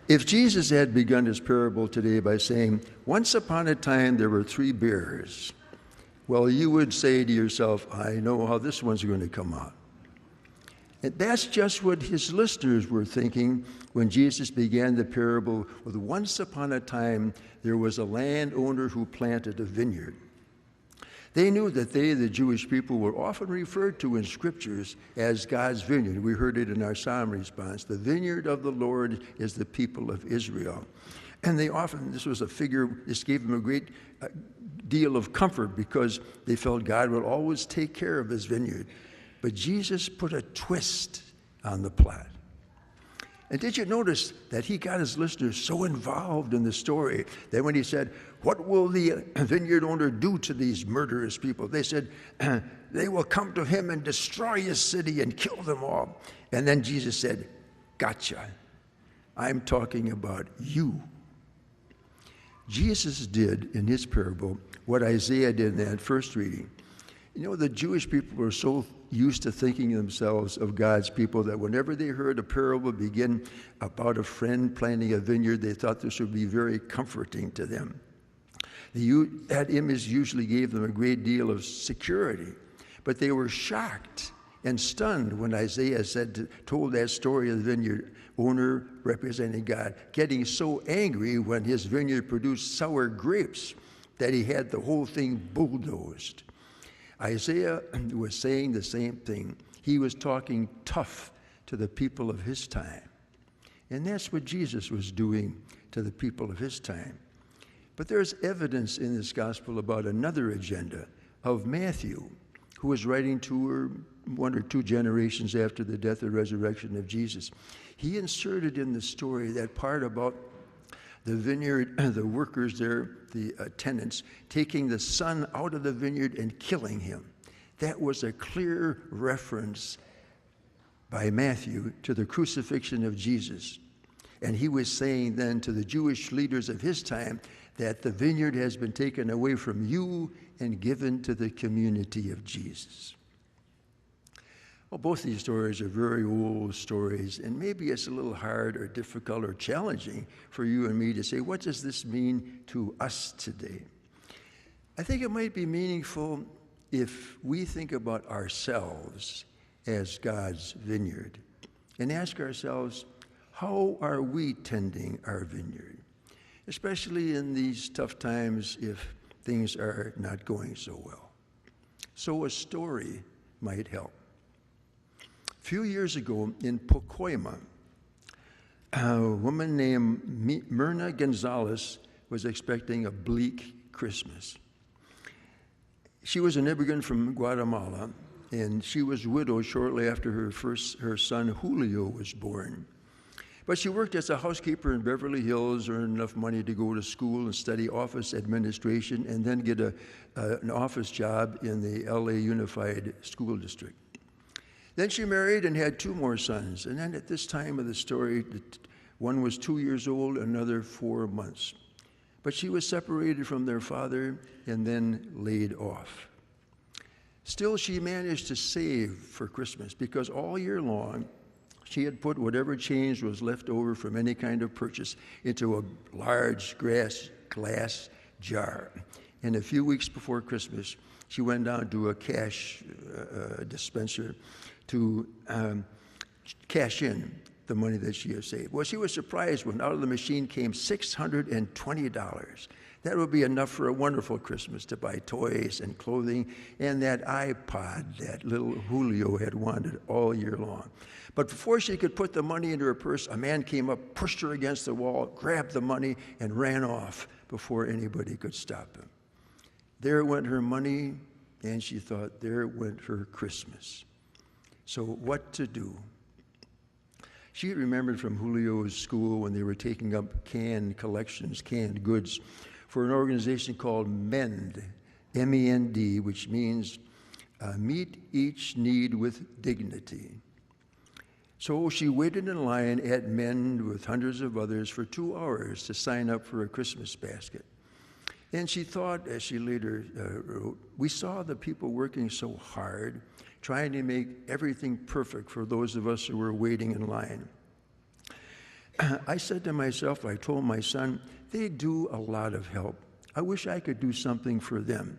If Jesus had begun his parable today by saying, "Once upon a time there were 3 bears," well, you would say to yourself, "I know how this one's going to come out." And that's just what his listeners were thinking when Jesus began the parable with, "Once upon a time there was a landowner who planted a vineyard." They knew that they, the Jewish people, were often referred to in scriptures as God's vineyard. We heard it in our psalm response. The vineyard of the Lord is the people of Israel. And they often, this was a figure, this gave them a great deal of comfort because they felt God would always take care of his vineyard. But Jesus put a twist on the plot. And did you notice that he got his listeners so involved in the story that when he said, "What will the vineyard owner do to these murderous people?" They said, "They will come to him and destroy his city and kill them all." And then Jesus said, "Gotcha. I'm talking about you." Jesus did in his parable what Isaiah did in that first reading. You know, the Jewish people were so used to thinking themselves of God's people that whenever they heard a parable begin about a friend planting a vineyard, they thought this would be very comforting to them. That image usually gave them a great deal of security, but they were shocked and stunned when Isaiah told that story of the vineyard owner representing God, getting so angry when his vineyard produced sour grapes that he had the whole thing bulldozed. Isaiah was saying the same thing. He was talking tough to the people of his time. And that's what Jesus was doing to the people of his time. But there's evidence in this gospel about another agenda of Matthew, who was writing 1 or 2 generations after the death and resurrection of Jesus. He inserted in the story that part about the vineyard, the workers there, the tenants, taking the son out of the vineyard and killing him. That was a clear reference by Matthew to the crucifixion of Jesus. And he was saying then to the Jewish leaders of his time that the vineyard has been taken away from you and given to the community of Jesus. Well, both these stories are very old stories, and maybe it's a little hard or difficult or challenging for you and me to say, what does this mean to us today? I think it might be meaningful if we think about ourselves as God's vineyard and ask ourselves, how are we tending our vineyard? Especially in these tough times if things are not going so well. So a story might help. A few years ago in Pacoima, a woman named Myrna Gonzalez was expecting a bleak Christmas. She was an immigrant from Guatemala, and she was widowed shortly after her son Julio was born. But she worked as a housekeeper in Beverly Hills, earned enough money to go to school and study office administration, and then get an office job in the LA Unified School District. Then she married and had 2 more sons. And then at this time of the story, one was 2 years old, another 4 months. But she was separated from their father and then laid off. Still, she managed to save for Christmas because all year long, she had put whatever change was left over from any kind of purchase into a large glass jar. And a few weeks before Christmas, she went down to a cash dispenser to cash in the money that she had saved. Well, she was surprised when out of the machine came $620. That would be enough for a wonderful Christmas to buy toys and clothing and that iPod that little Julio had wanted all year long. But before she could put the money into her purse, a man came up, pushed her against the wall, grabbed the money, and ran off before anybody could stop him. There went her money, and she thought, there went her Christmas. So what to do? She remembered from Julio's school when they were taking up canned collections, canned goods, for an organization called MEND, M-E-N-D, which means meet each need with dignity. So she waited in line at MEND with hundreds of others for 2 hours to sign up for a Christmas basket. And she thought, as she later wrote, we saw the people working so hard, trying to make everything perfect for those of us who were waiting in line. I said to myself, I told my son, they do a lot of help. I wish I could do something for them.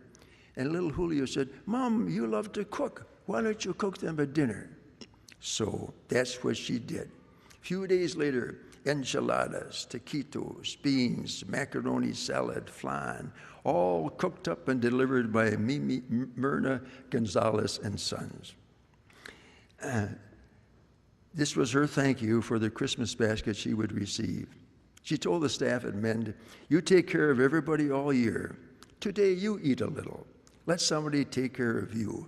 And little Julio said, Mom, you love to cook. Why don't you cook them a dinner? So that's what she did. A few days later, enchiladas, taquitos, beans, macaroni salad, flan, all cooked up and delivered by Myrna Gonzalez and Sons. This was her thank you for the Christmas basket she would receive. She told the staff at Mend, you take care of everybody all year. Today you eat a little. Let somebody take care of you.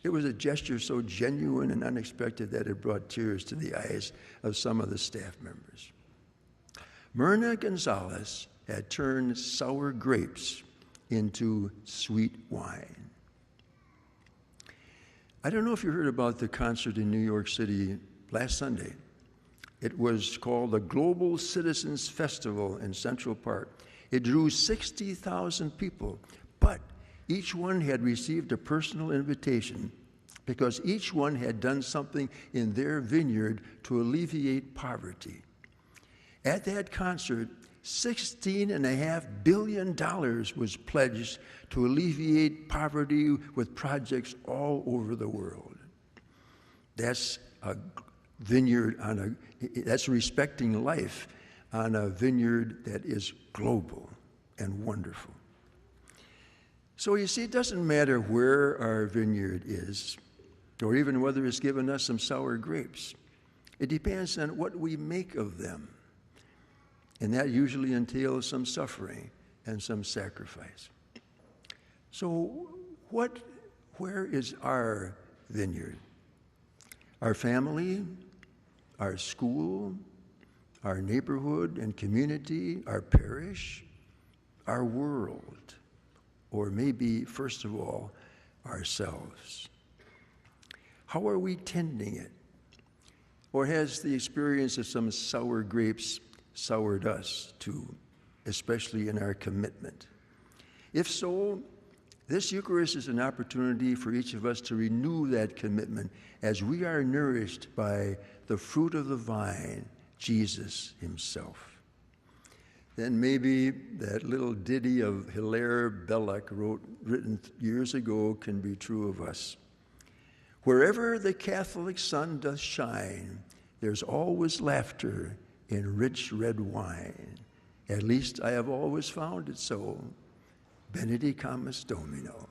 It was a gesture so genuine and unexpected that it brought tears to the eyes of some of the staff members. Myrna Gonzalez had turned sour grapes into sweet wine. I don't know if you heard about the concert in New York City last Sunday. It was called the Global Citizens Festival in Central Park. It drew 60,000 people, but each one had received a personal invitation because each one had done something in their vineyard to alleviate poverty. At that concert, $16.5 billion was pledged to alleviate poverty with projects all over the world. That's a vineyard that's respecting life on a vineyard that is global and wonderful. So you see, it doesn't matter where our vineyard is, or even whether it's given us some sour grapes. It depends on what we make of them. And that usually entails some suffering and some sacrifice. So where is our vineyard? Our family, our school, our neighborhood and community, our parish, our world, or maybe, first of all, ourselves. How are we tending it? Or has the experience of some sour grapes soured us too, especially in our commitment? If so, this Eucharist is an opportunity for each of us to renew that commitment as we are nourished by the fruit of the vine, Jesus himself. Then maybe that little ditty of Hilaire Belloc written years ago can be true of us. Wherever the Catholic sun doth shine, there's always laughter in rich red wine. At least I have always found it so. Benedicamus Domino.